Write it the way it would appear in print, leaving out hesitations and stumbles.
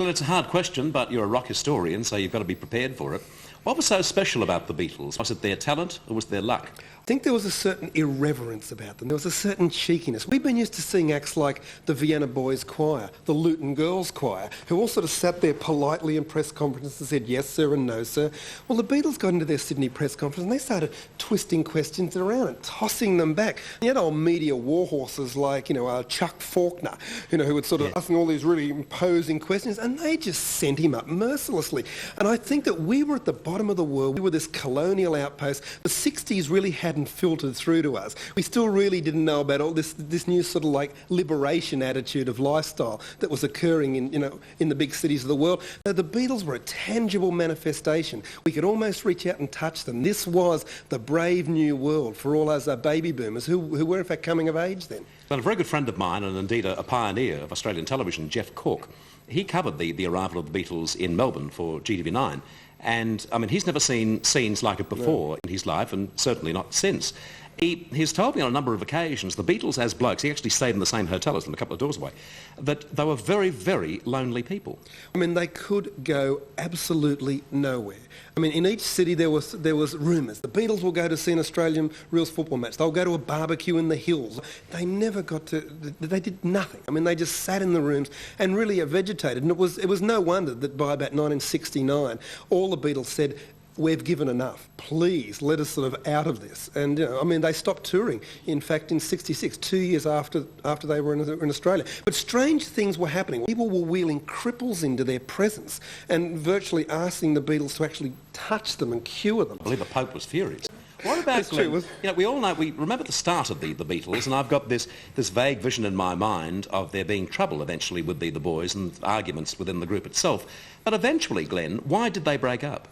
Well, it's a hard question, but you're a rock historian, so you've got to be prepared for it. What was so special about the Beatles? Was it their talent or was it their luck? I think there was a certain irreverence about them. There was a certain cheekiness. We've been used to seeing acts like the Vienna Boys Choir, the Luton Girls Choir, who all sort of sat there politely in press conferences and said yes sir and no sir. Well, the Beatles got into their Sydney press conference and they started twisting questions around and tossing them back. You had old media warhorses like, Chuck Faulkner, who would sort of asking all these really imposing questions, and they just sent him up mercilessly. And I think that we were at the bottom of the world. We were this colonial outpost. The 60s really hadn't filtered through to us. We still really didn't know about all this new sort of like liberation attitude of lifestyle that was occurring in the big cities of the world. The Beatles were a tangible manifestation. We could almost reach out and touch them. This was the brave new world for all us baby boomers who were in fact coming of age then. But a very good friend of mine, and indeed a pioneer of Australian television, Jeff Cork, he covered the arrival of the Beatles in Melbourne for GTV9. And, he's never seen scenes like it before in his life, and certainly not since. He's told me on a number of occasions, the Beatles as blokes, he actually stayed in the same hotel as them a couple of doors away, that they were very, very lonely people. They could go absolutely nowhere. In each city there was rumours. The Beatles will go to see an Australian Reels football match. They'll go to a barbecue in the hills. They never got to, they did nothing. They just sat in the rooms and really vegetated. And it was no wonder that by about 1969, all the Beatles said, "We've given enough. Please let us sort of out of this." And they stopped touring. In fact, in '66, 2 years after they were in Australia. But strange things were happening. People were wheeling cripples into their presence and virtually asking the Beatles to actually touch them and cure them. I believe the Pope was furious. What about Glenn? We all know, we remember the start of the Beatles, and I've got this vague vision in my mind of there being trouble eventually with the boys and arguments within the group itself. But eventually, Glenn, why did they break up?